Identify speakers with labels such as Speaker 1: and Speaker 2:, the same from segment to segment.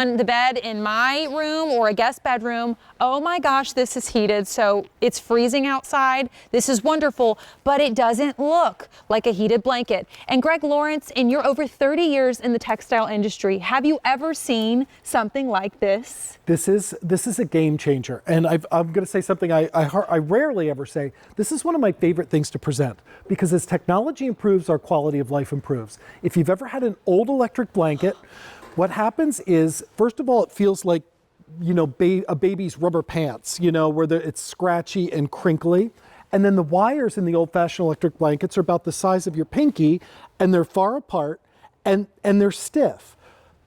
Speaker 1: on the bed in my room or a guest bedroom. Oh my gosh, this is heated. So it's freezing outside. This is wonderful, but it doesn't look like a heated blanket. And Greg Lawrence, in your over 30 years in the textile industry, have you ever seen something like this?
Speaker 2: This is a game changer. And I'm going to say something I rarely ever say. This is one of my favorite things to present because as technology improves, our quality of life improves. If you've ever had an old electric blanket, what happens is, first of all, it feels like, you know, a baby's rubber pants, you know, where it's scratchy and crinkly. And then the wires in the old-fashioned electric blankets are about the size of your pinky, and they're far apart, and they're stiff.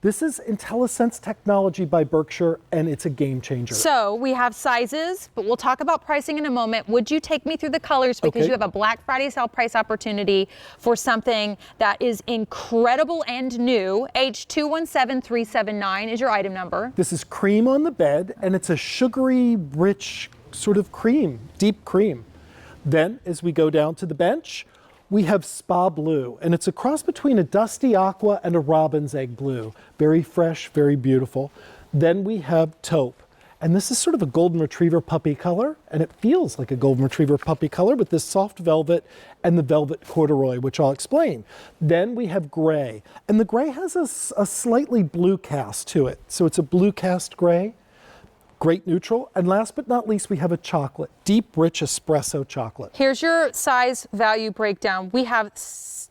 Speaker 2: This is Intellisense technology by Berkshire, and it's a game changer.
Speaker 1: So we have sizes, but we'll talk about pricing in a moment. Would you take me through the colors because you have a Black Friday sale price opportunity for something that is incredible and new. H217379 is your item number.
Speaker 2: This is cream on the bed, and it's a sugary, rich sort of cream, deep cream. Then, as we go down to the bench, we have Spa Blue, and it's a cross between a dusty aqua and a robin's egg blue. Very fresh, very beautiful. Then we have Taupe, and this is sort of a golden retriever puppy color, and it feels like a golden retriever puppy color with this soft velvet and the velvet corduroy, which I'll explain. Then we have gray, and the gray has a slightly blue cast to it. So it's a blue cast gray. Great neutral. And last but not least, we have a chocolate, deep, rich espresso chocolate.
Speaker 1: Here's your size value breakdown. We have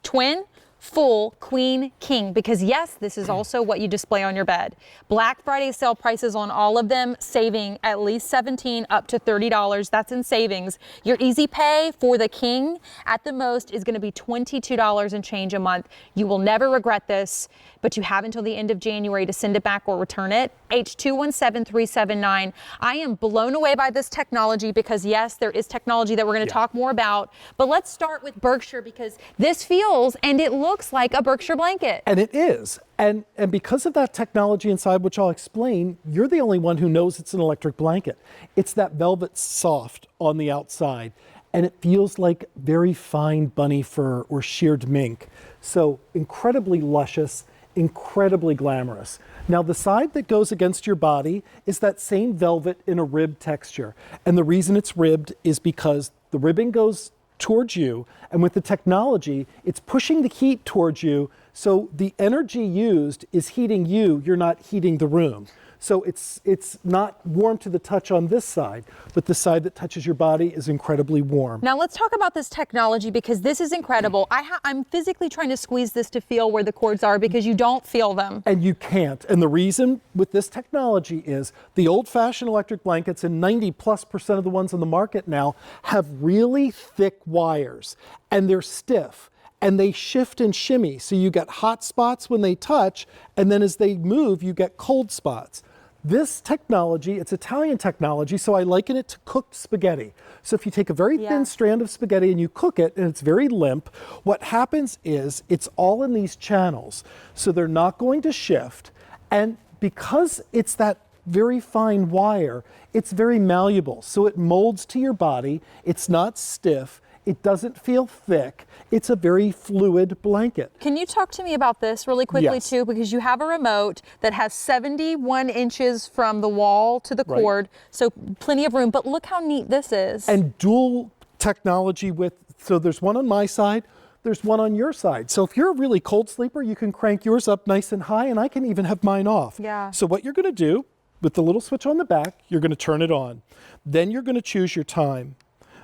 Speaker 1: twin, full, queen, king, because yes, this is also what you display on your bed. Black Friday sale prices on all of them, saving at least $17 up to $30. That's in savings. Your easy pay for the king at the most is going to be $22 and change a month. You will never regret this, but you have until the end of January to send it back or return it. H217379. I am blown away by this technology because yes, there is technology that we're going to talk more about, but let's start with Berkshire because this feels and it looks like a Berkshire blanket.
Speaker 2: And it is. And because of that technology inside, which I'll explain, you're the only one who knows it's an electric blanket. It's that velvet soft on the outside, and it feels like very fine bunny fur or sheared mink. So incredibly luscious, incredibly glamorous. Now the side that goes against your body is that same velvet in a rib texture. And the reason it's ribbed is because the ribbing goes towards you, and with the technology, it's pushing the heat towards you, so the energy used is heating you, you're not heating the room. So it's not warm to the touch on this side, but the side that touches your body is incredibly warm.
Speaker 1: Now let's talk about this technology because this is incredible. I'm physically trying to squeeze this to feel where the cords are because you don't feel them.
Speaker 2: And you can't. And the reason with this technology is the old-fashioned electric blankets, and 90+% of the ones on the market now, have really thick wires, and they're stiff. And they shift and shimmy, so you get hot spots when they touch, and then as they move, you get cold spots. This technology, it's Italian technology, so I liken it to cooked spaghetti. So if you take a very thin strand of spaghetti and you cook it, and it's very limp, what happens is it's all in these channels, so they're not going to shift. And because it's that very fine wire, it's very malleable, so it molds to your body, it's not stiff, it doesn't feel thick. It's a very fluid blanket.
Speaker 1: Can you talk to me about this really quickly too? Because you have a remote that has 71 inches from the wall to the cord, so plenty of room. But look how neat this is.
Speaker 2: And dual technology so there's one on my side, there's one on your side. So if you're a really cold sleeper, you can crank yours up nice and high, and I can even have mine off.
Speaker 1: Yeah.
Speaker 2: So what you're gonna do, with the little switch on the back, you're gonna turn it on. Then you're gonna choose your time.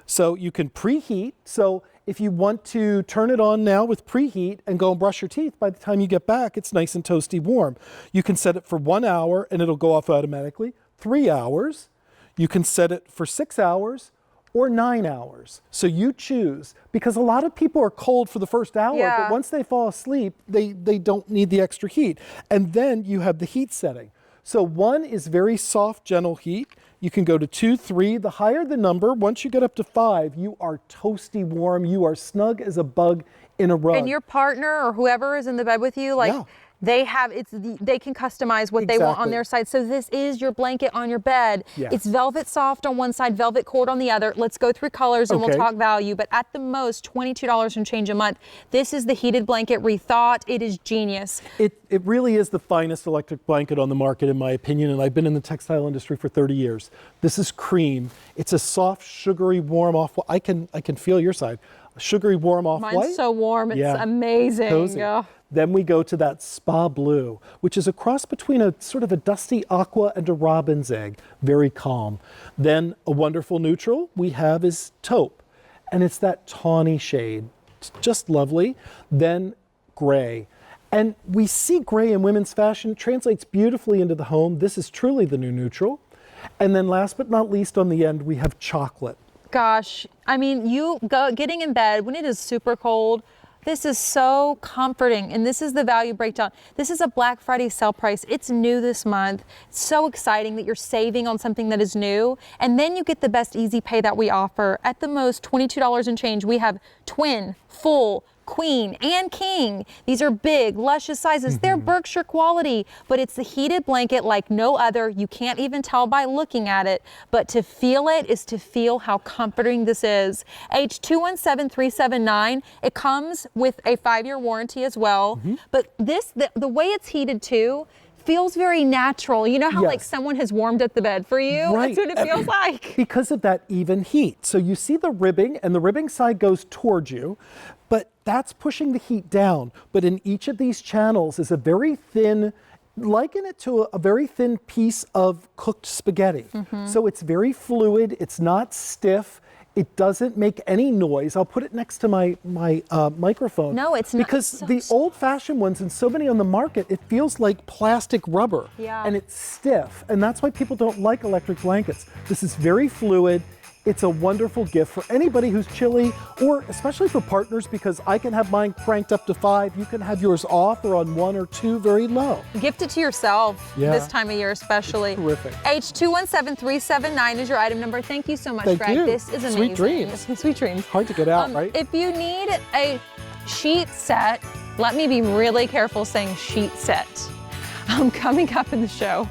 Speaker 2: So you can preheat. So if you want to turn it on now with preheat and go and brush your teeth, by the time you get back, it's nice and toasty warm. You can set it for 1 hour and it'll go off automatically. 3 hours. You can set it for 6 hours or 9 hours. So you choose, because a lot of people are cold for the first hour, but once they fall asleep, they don't need the extra heat. And then you have the heat setting. So 1 is very soft, gentle heat. You can go to 2, 3. The higher the number, once you get up to 5, you are toasty warm. You are snug as a bug in a rug.
Speaker 1: And your partner or whoever is in the bed with you, like, They can customize what they want on
Speaker 2: Exactly.
Speaker 1: their side. So this is your blanket on your bed.
Speaker 2: Yes.
Speaker 1: It's velvet soft on one side, velvet cord on the other. Let's go through colors and we'll
Speaker 2: Okay.
Speaker 1: talk value, but at the most $22 and change a month. This is the heated blanket rethought. It is genius.
Speaker 2: It really is the finest electric blanket on the market, in my opinion, and I've been in the textile industry for 30 years. This is cream. It's a soft, sugary, warm off. I can feel your side. Sugary, warm off white.
Speaker 1: Mine's so warm. It's
Speaker 2: Yeah.
Speaker 1: amazing.
Speaker 2: Cozy.
Speaker 1: Oh.
Speaker 2: Then we go to that spa blue, which is a cross between a sort of a dusty aqua and a robin's egg. Very calm. Then a wonderful neutral we have is taupe, and it's that tawny shade. It's just lovely. Then gray. And we see gray in women's fashion. It translates beautifully into the home. This is truly the new neutral. And then last but not least on the end, we have chocolate.
Speaker 1: Gosh, I mean, getting in bed when it is super cold, this is so comforting, and this is the value breakdown. This is a Black Friday sale price. It's new this month. It's so exciting that you're saving on something that is new, and then you get the best easy pay that we offer. At the most, $22 and change. We have twin, full, queen, and king. These are big, luscious sizes. They're Berkshire quality, but it's the heated blanket like no other. You can't even tell by looking at it, but to feel it is to feel how comforting this is. H217379, it comes with a 5-year warranty as well, but the way it's heated too, feels very natural. You know how like
Speaker 2: Yes.
Speaker 1: someone has warmed up the bed for you?
Speaker 2: Right.
Speaker 1: That's what it feels like.
Speaker 2: Because of that even heat. So you see the ribbing, and the ribbing side goes towards you, but that's pushing the heat down. But in each of these channels is a very thin, liken it to a very thin piece of cooked spaghetti. So it's very fluid, it's not stiff. It doesn't make any noise. I'll put it next to my microphone.
Speaker 1: No, it's not.
Speaker 2: Because
Speaker 1: It's so
Speaker 2: the old-fashioned ones, and so many on the market, it feels like plastic rubber.
Speaker 1: Yeah.
Speaker 2: And it's stiff. And that's why people don't like electric blankets. This is very fluid. It's a wonderful gift for anybody who's chilly, or especially for partners, because I can have mine cranked up to 5. You can have yours off or on 1 or 2 very low.
Speaker 1: Gift it to yourself
Speaker 2: Yeah.
Speaker 1: this time of year, especially.
Speaker 2: It's terrific.
Speaker 1: H217379 is your item number. Thank you so much,
Speaker 2: Thank
Speaker 1: Greg.
Speaker 2: you.
Speaker 1: This is amazing.
Speaker 2: Sweet dreams.
Speaker 1: Sweet dreams.
Speaker 2: Hard to get out, right?
Speaker 1: If you need a sheet set, let me be really careful saying sheet set. Coming up in the show.